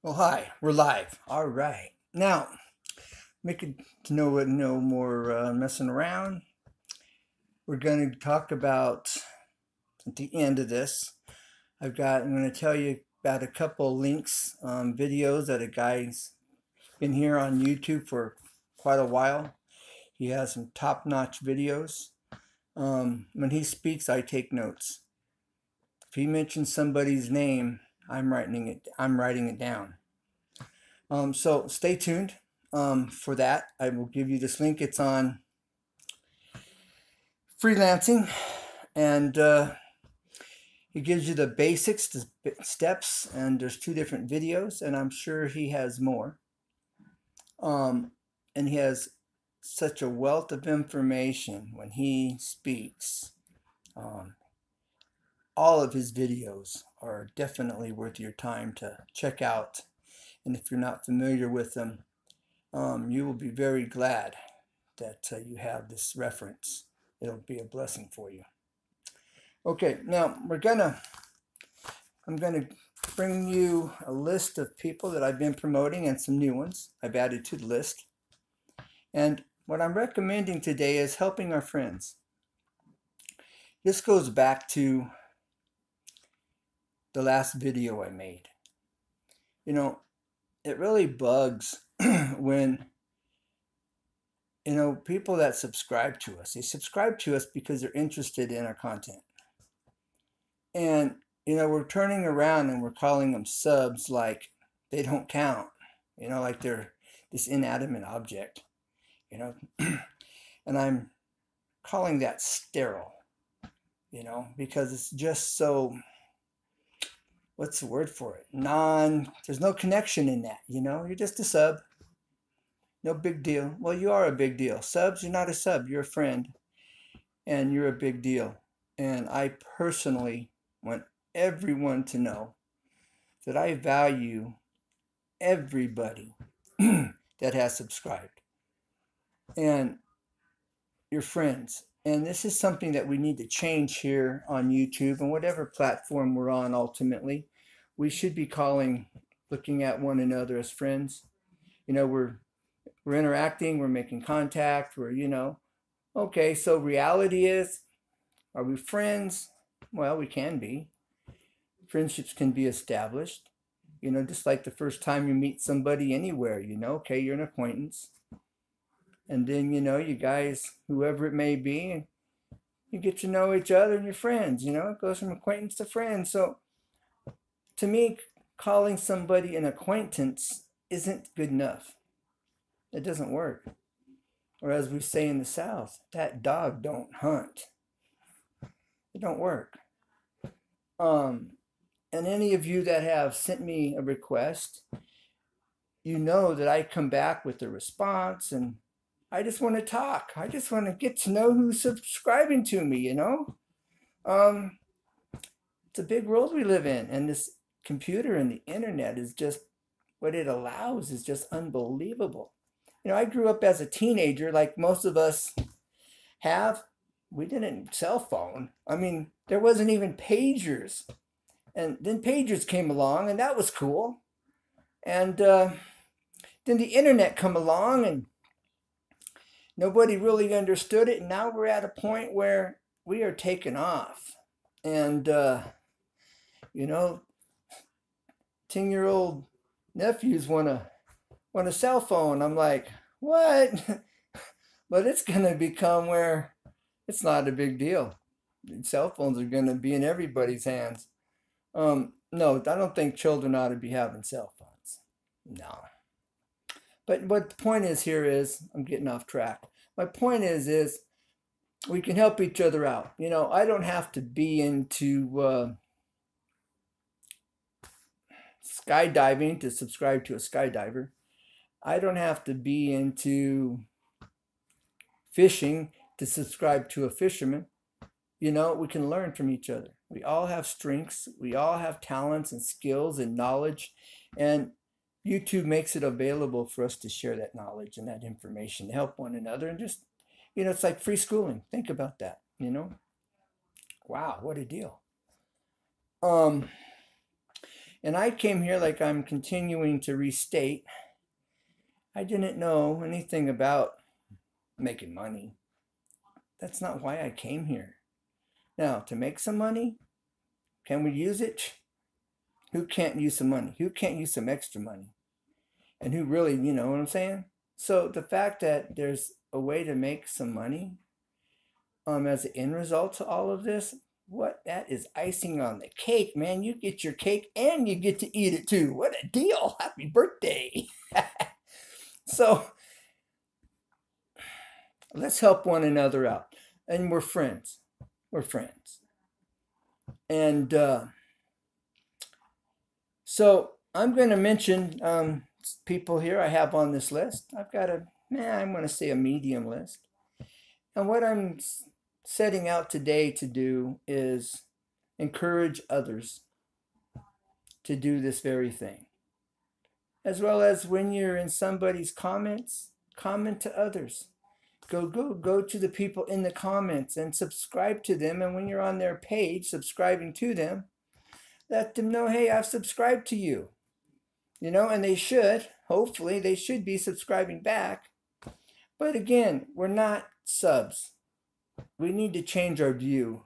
Well, hi, we're live. All right. Now, make it to know it no more messing around. We're going to talk about at the end of this. I'm going to tell you about a couple links, videos that a guy's been here on YouTube for quite a while. He has some top-notch videos. When he speaks, I take notes. If he mentions somebody's name, I'm writing it down. So stay tuned for that. I will give you this link. It's on freelancing, and it gives you the basics, the steps, and there's two different videos, and I'm sure he has more. And he has such a wealth of information when he speaks. All of his videos are definitely worth your time to check out. And if you're not familiar with them, you will be very glad that you have this reference. It'll be a blessing for you. Okay, now I'm gonna bring you a list of people that I've been promoting and some new ones I've added to the list. And what I'm recommending today is helping our friends. This goes back to the last video I made. You know, it really bugs when people that subscribe to us, they subscribe to us because they're interested in our content. And, we're turning around and we're calling them subs like they don't count, like they're this inanimate object, and I'm calling that sterile, because it's just so, what's the word for it? There's no connection in that, you're just a sub. No big deal. Well, you are a big deal. Subs, you're not a sub, you're a friend. And you're a big deal. And I personally want everyone to know that I value everybody that has subscribed. And your friends. And this is something that we need to change here on YouTube and whatever platform we're on ultimately. We should be looking at one another as friends. We're interacting, we're making contact, okay, so reality is, are we friends? Well, we can be. Friendships can be established, just like the first time you meet somebody anywhere, okay, you're an acquaintance. And then, you guys, whoever it may be, you get to know each other and you're friends, it goes from acquaintance to friend. So to me, calling somebody an acquaintance isn't good enough. It doesn't work. Or as we say in the South, that dog don't hunt. It don't work. And any of you that have sent me a request, you know that I come back with a response, and I just want to talk. I just want to get to know who's subscribing to me, It's a big world we live in, and this computer and the internet is just, what it allows is just unbelievable. I grew up as a teenager, like most of us have. We didn't cell phone. I mean, there wasn't even pagers. And then pagers came along, and that was cool. And then the internet come along, and nobody really understood it. And now we're at a point where we are taking off. And, 10-year-old nephews want a cell phone. I'm like, what? But it's going to become where it's not a big deal. Cell phones are going to be in everybody's hands. No, I don't think children ought to be having cell phones. No. But what the point is here is, I'm getting off track. My point is we can help each other out. I don't have to be into skydiving to subscribe to a skydiver. I don't have to be into fishing to subscribe to a fisherman. We can learn from each other. We all have strengths. We all have talents and skills and knowledge. And YouTube makes it available for us to share that knowledge and that information to help one another. And just, it's like free schooling. Think about that, Wow, what a deal. And I came here, like I'm continuing to restate, I didn't know anything about making money. That's not why I came here. Now, to make some money, can we use it? Who can't use some money? Who can't use some extra money? And who really, you know what I'm saying? So the fact that there's a way to make some money as an end result to all of this, what, that is icing on the cake, man. You get your cake and you get to eat it too. What a deal. Happy birthday. So let's help one another out. And we're friends. We're friends. And so I'm going to mention people here I have on this list. I've got I'm going to say a medium list. And what I'm setting out today to do is encourage others to do this very thing. As well as when you're in somebody's comments, comment to others. Go to the people in the comments and subscribe to them. And when you're on their page, subscribing to them, let them know, hey, I've subscribed to you. You know, and they should, hopefully, they should be subscribing back. But again, we're not subs. We need to change our view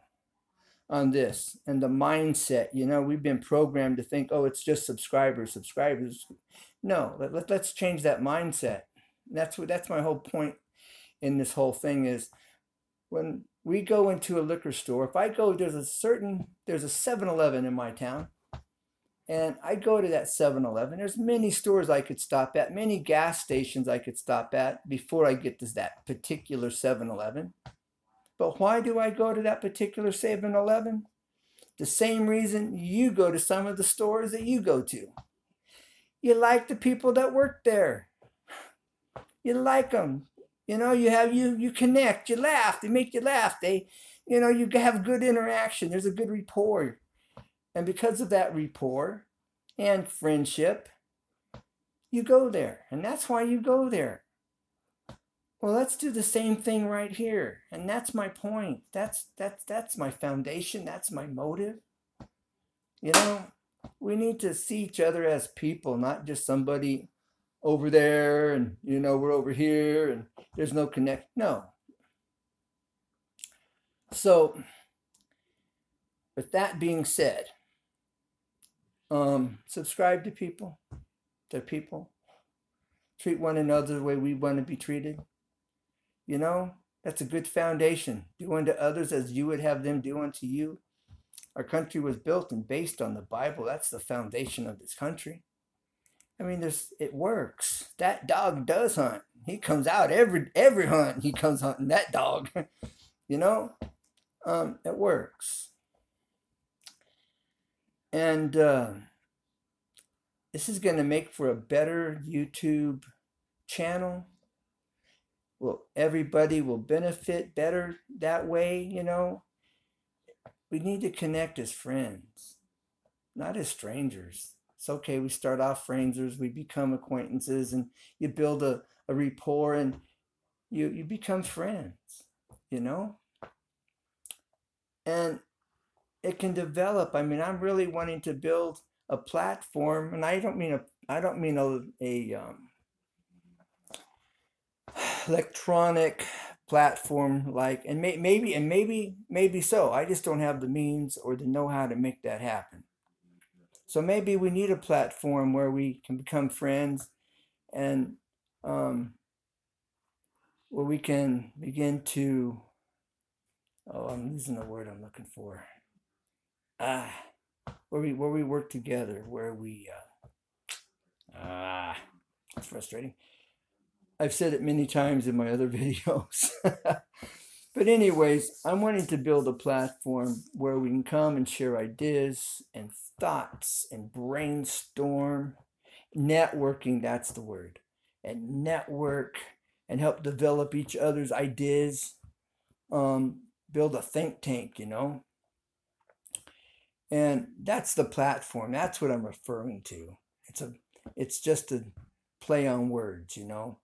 on this and the mindset. You know, we've been programmed to think, oh, it's just subscribers. No, let's change that mindset. That's my whole point in this whole thing is when we go into a liquor store, if I go, there's a 7-Eleven in my town, and I go to that 7-Eleven, there's many stores I could stop at, many gas stations I could stop at before I get to that particular 7-Eleven. But why do I go to that particular 7-Eleven? The same reason you go to some of the stores that you go to. You like the people that work there. You like them. You know, you connect, you laugh, they make you laugh. You have good interaction. There's a good rapport. And because of that rapport and friendship, you go there. And that's why you go there. Well, let's do the same thing right here. And that's my point. That's my foundation. That's my motive. You know, we need to see each other as people, not just somebody over there and, you know, we're over here and there's no connect. No. So with that being said, subscribe to people. They're people. Treat one another the way we want to be treated. You know, that's a good foundation. Do unto others as you would have them do unto you. Our country was built and based on the Bible. That's the foundation of this country. I mean, it works. That dog does hunt. He comes out every hunt. He comes hunting that dog. You know, it works. And this is going to make for a better YouTube channel. Well, everybody will benefit better that way, you know. We need to connect as friends, not as strangers. It's okay, we start off strangers, we become acquaintances, and you build a rapport, and you become friends, you know. And it can develop. I mean, I'm really wanting to build a platform, and I don't mean a electronic platform like, and maybe so. I just don't have the means or the know-how to make that happen. So maybe we need a platform where we can become friends, and where we can begin to, I'm losing the word I'm looking for. Where we work together, where we it's frustrating. I've said it many times in my other videos. But anyways, I'm wanting to build a platform where we can come and share ideas and thoughts and brainstorm. Networking, that's the word. And network and help develop each other's ideas. Build a think tank, you know. And that's the platform. That's what I'm referring to. It's just a play on words, you know.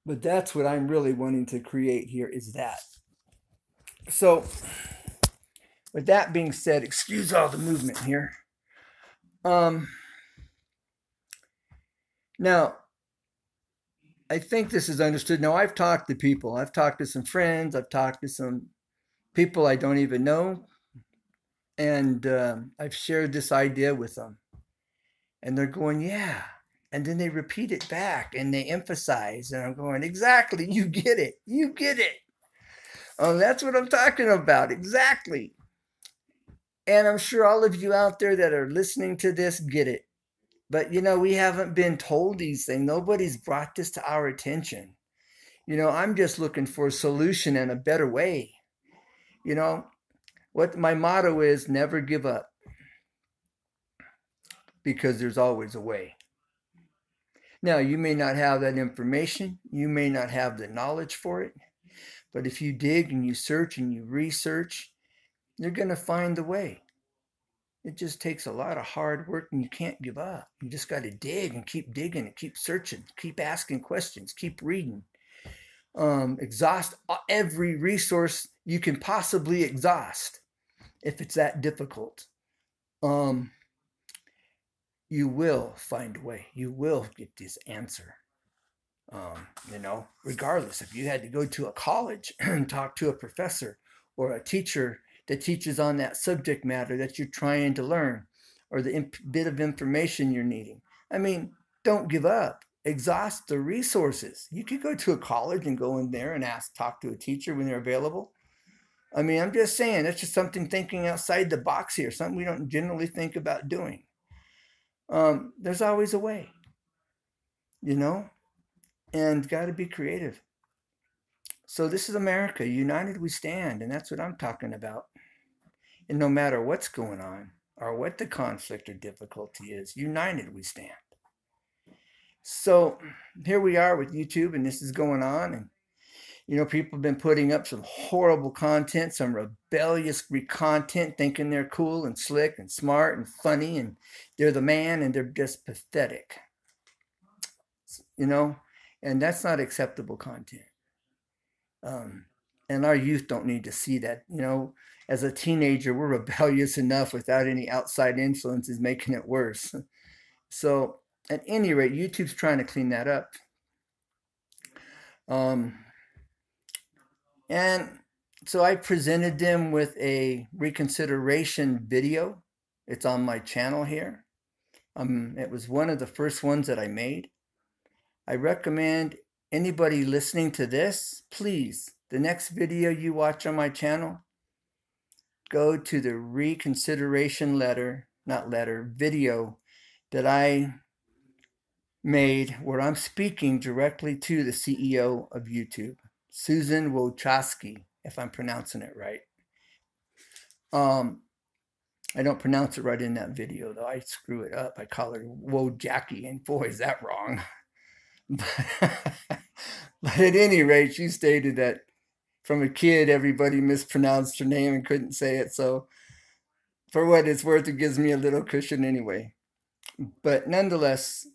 But that's what I'm really wanting to create here, is that. So with that being said, excuse all the movement here. Now, I think this is understood. Now, I've talked to people. I've talked to some friends. I've talked to some people I don't even know. And I've shared this idea with them. And they're going, yeah. And then they repeat it back and they emphasize. And I'm going, exactly. You get it. You get it. That's what I'm talking about. Exactly. And I'm sure all of you out there that are listening to this get it. But, we haven't been told these things. Nobody's brought this to our attention. I'm just looking for a solution and a better way. What my motto is, never give up. Because there's always a way. Now, you may not have that information. You may not have the knowledge for it. But if you dig and you search and you research, you're going to find the way. It just takes a lot of hard work and you can't give up. You just got to dig and keep digging and keep searching, keep asking questions, keep reading. Exhaust every resource you can possibly exhaust if it's that difficult. You will find a way. You will get this answer. Regardless if you had to go to a college and talk to a professor or a teacher that teaches on that subject matter that you're trying to learn, or the bit of information you're needing. I mean, don't give up. Exhaust the resources. You could go to a college and go in there and talk to a teacher when they're available. I mean, I'm just saying, that's just something thinking outside the box here, something we don't generally think about doing. There's always a way, and got to be creative. So this is America. United we stand, and that's what I'm talking about. And no matter what's going on or what the conflict or difficulty is, united we stand. So here we are with YouTube, and this is going on. And, people have been putting up some horrible content, some rebellious content, thinking they're cool and slick and smart and funny, and they're the man, and they're just pathetic. And that's not acceptable content. And our youth don't need to see that. As a teenager, we're rebellious enough without any outside influences making it worse. So at any rate, YouTube's trying to clean that up. And so I presented them with a reconsideration video. It's on my channel here. It was one of the first ones that I made. I recommend anybody listening to this, please, the next video you watch on my channel, go to the reconsideration video that I made where I'm speaking directly to the CEO of YouTube, Susan Wojcicki, if I'm pronouncing it right. I don't pronounce it right in that video, though. I screw it up. I call her Wojcicki, and boy, is that wrong. But at any rate, she stated that from a kid, everybody mispronounced her name and couldn't say it. So for what it's worth, it gives me a little cushion anyway. But nonetheless,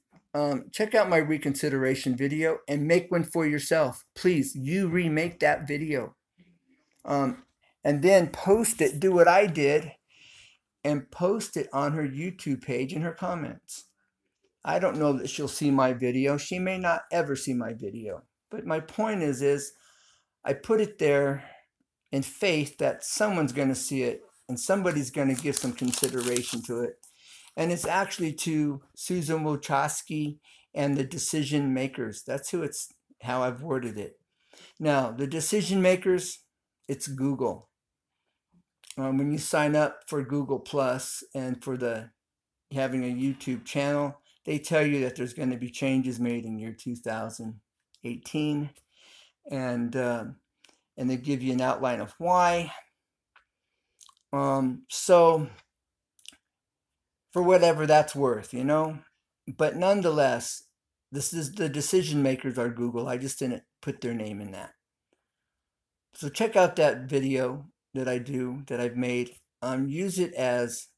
check out my reconsideration video and make one for yourself. Please, you remake that video. And then post it, do what I did, and post it on her YouTube page in her comments. I don't know that she'll see my video. She may not ever see my video. But my point is I put it there in faith that someone's going to see it and somebody's going to give some consideration to it. And it's actually to Susan Wojcicki and the decision makers. That's how I've worded it. Now, the decision makers, it's Google. When you sign up for Google Plus and for having a YouTube channel, they tell you that there's going to be changes made in year 2018, and they give you an outline of why. So for whatever that's worth, but nonetheless, this is the decision makers are Google. I just didn't put their name in that. So check out that video that I've made. Use it as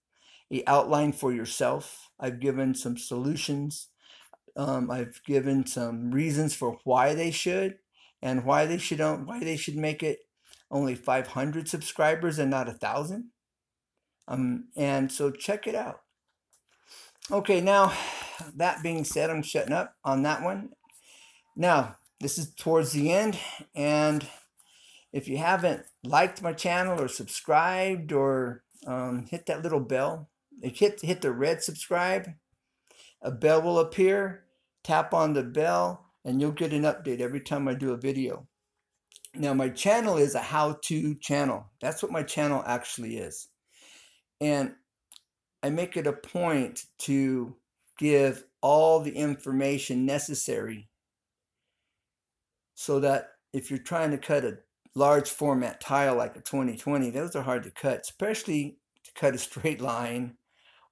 an outline for yourself. I've given some solutions. I've given some reasons for why they should and why they should make it only 500 subscribers and not 1,000. And so check it out. Okay, now that being said, I'm shutting up on that one. Now, this is towards the end, and if you haven't liked my channel or subscribed or hit that little bell, hit the red subscribe, a bell will appear, tap on the bell, and you'll get an update every time I do a video. Now, my channel is a how-to channel. That's what my channel actually is. And I make it a point to give all the information necessary so that if you're trying to cut a large format tile like a 2020, those are hard to cut, especially to cut a straight line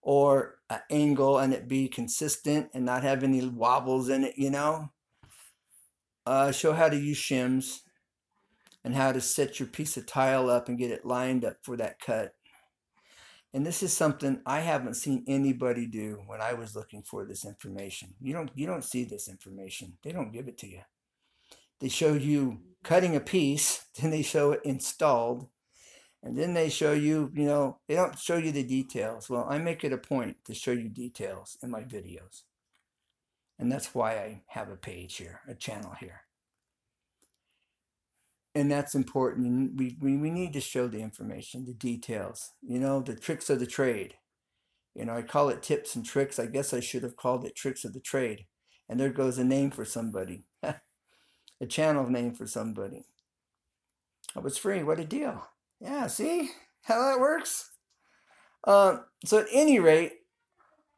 or an angle and it be consistent and not have any wobbles in it, you know. Show how to use shims and how to set your piece of tile up and get it lined up for that cut. And this is something I haven't seen anybody do when I was looking for this information. You don't see this information. They don't give it to you. They show you cutting a piece, then they show it installed, and then they show you, you know, they don't show you the details. Well, I make it a point to show you details in my videos. And that's why I have a page here, a channel here. And that's important. We need to show the information, the details, you know, the tricks of the trade. You know, I call it tips and tricks. I guess I should have called it tricks of the trade. And there goes a name for somebody. A channel name for somebody. Oh, it's free. What a deal. Yeah, see how that works? So at any rate,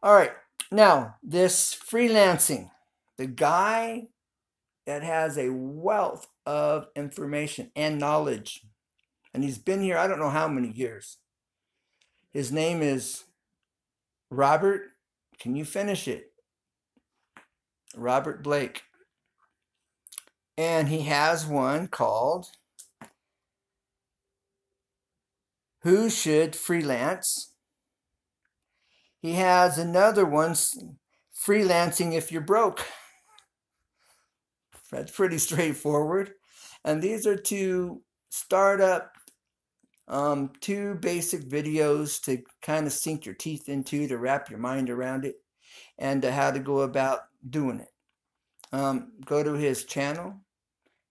all right. Now, this freelancing, the guy that has a wealth of information and knowledge, and he's been here I don't know how many years. His name is Robert. Can you finish it? Robert Blake. And he has one called Who Should Freelance? He has another one, Freelancing If You're Broke. That's pretty straightforward. And these are two startup, two basic videos to kind of sink your teeth into, to wrap your mind around it, and how to go about doing it. Go to his channel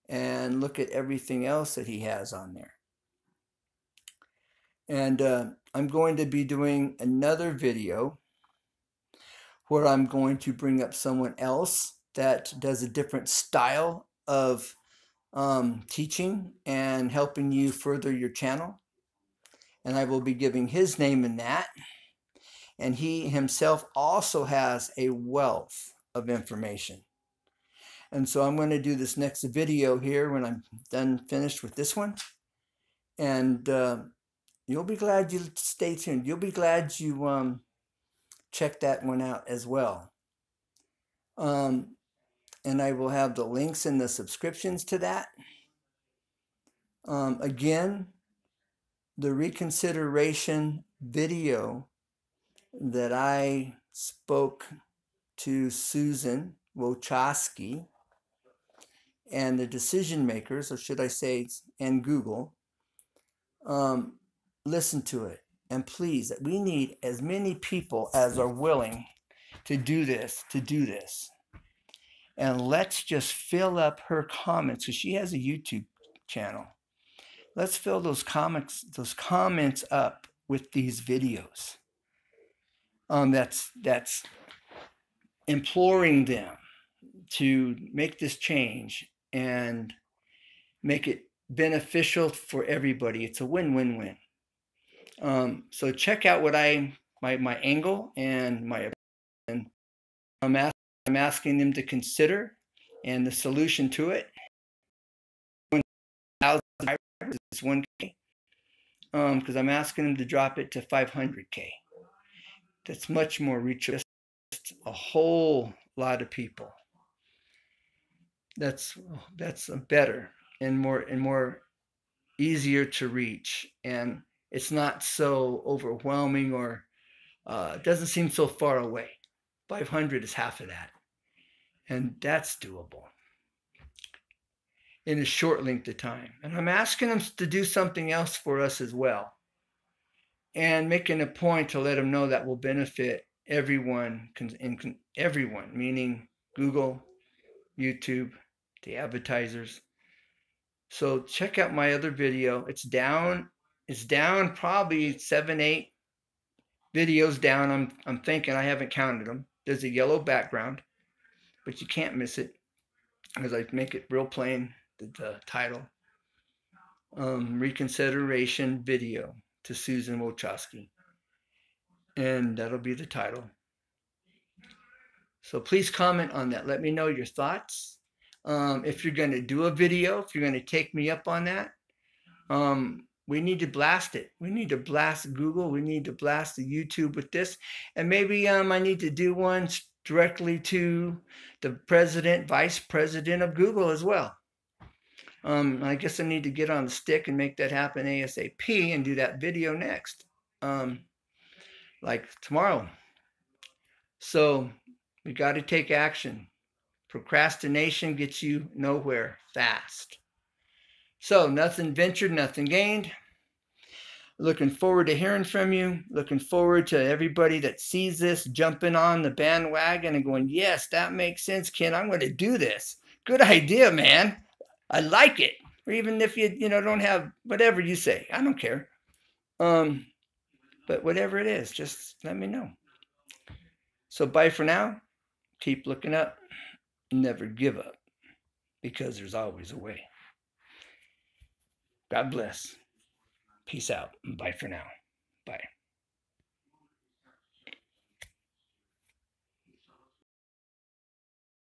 and look at everything else that he has on there. And I'm going to be doing another video where I'm going to bring up someone else that does a different style of teaching and helping you further your channel. And I will be giving his name in that. And he himself also has a wealth of information. And so I'm going to do this next video here when I'm finished with this one. And you'll be glad you stay tuned. You'll be glad you check that one out as well. And I will have the links and the subscriptions to that. Again, the reconsideration video that I spoke to Susan Wojcicki and the decision makers, or should I say, and Google, listen to it. And please, we need as many people as are willing to do this, And let's just fill up her comments, because she has a YouTube channel. Let's fill those comments up with these videos. That's imploring them to make this change and make it beneficial for everybody. It's a win-win-win. So check out what my angle and I'm asking them to consider, and the solution to it. 1,000 is 1K. Because I'm asking them to drop it to 500K. That's much more reachable. Just a whole lot of people. That's better and more easier to reach, and it's not so overwhelming, or it doesn't seem so far away. 500 is half of that, and that's doable in a short length of time. And I'm asking them to do something else for us as well. and making a point to let them know that will benefit everyone, everyone, meaning Google, YouTube, the advertisers. So check out my other video. It's down probably 7, 8 videos down. I'm thinking, I haven't counted them. There's a yellow background, but you can't miss it because I make it real plain, the title. Reconsideration video to Susan Wojcicki. And that'll be the title. So please comment on that. Let me know your thoughts. If you're going to do a video, if you're going to take me up on that, we need to blast it. We need to blast Google. We need to blast the YouTube with this. And maybe I need to do one directly to the president, vice president of Google as well. I guess I need to get on the stick and make that happen ASAP and do that video next, like tomorrow. So we got to take action. Procrastination gets you nowhere fast. So nothing ventured, nothing gained. Looking forward to hearing from you. Looking forward to everybody that sees this jumping on the bandwagon and going, yes, that makes sense, Ken. I'm going to do this. Good idea, man. I like it. Or even if you don't have whatever you say, I don't care. But whatever it is, just let me know. So bye for now. Keep looking up. Never give up, because there's always a way. God bless. Peace out. Bye for now. Bye.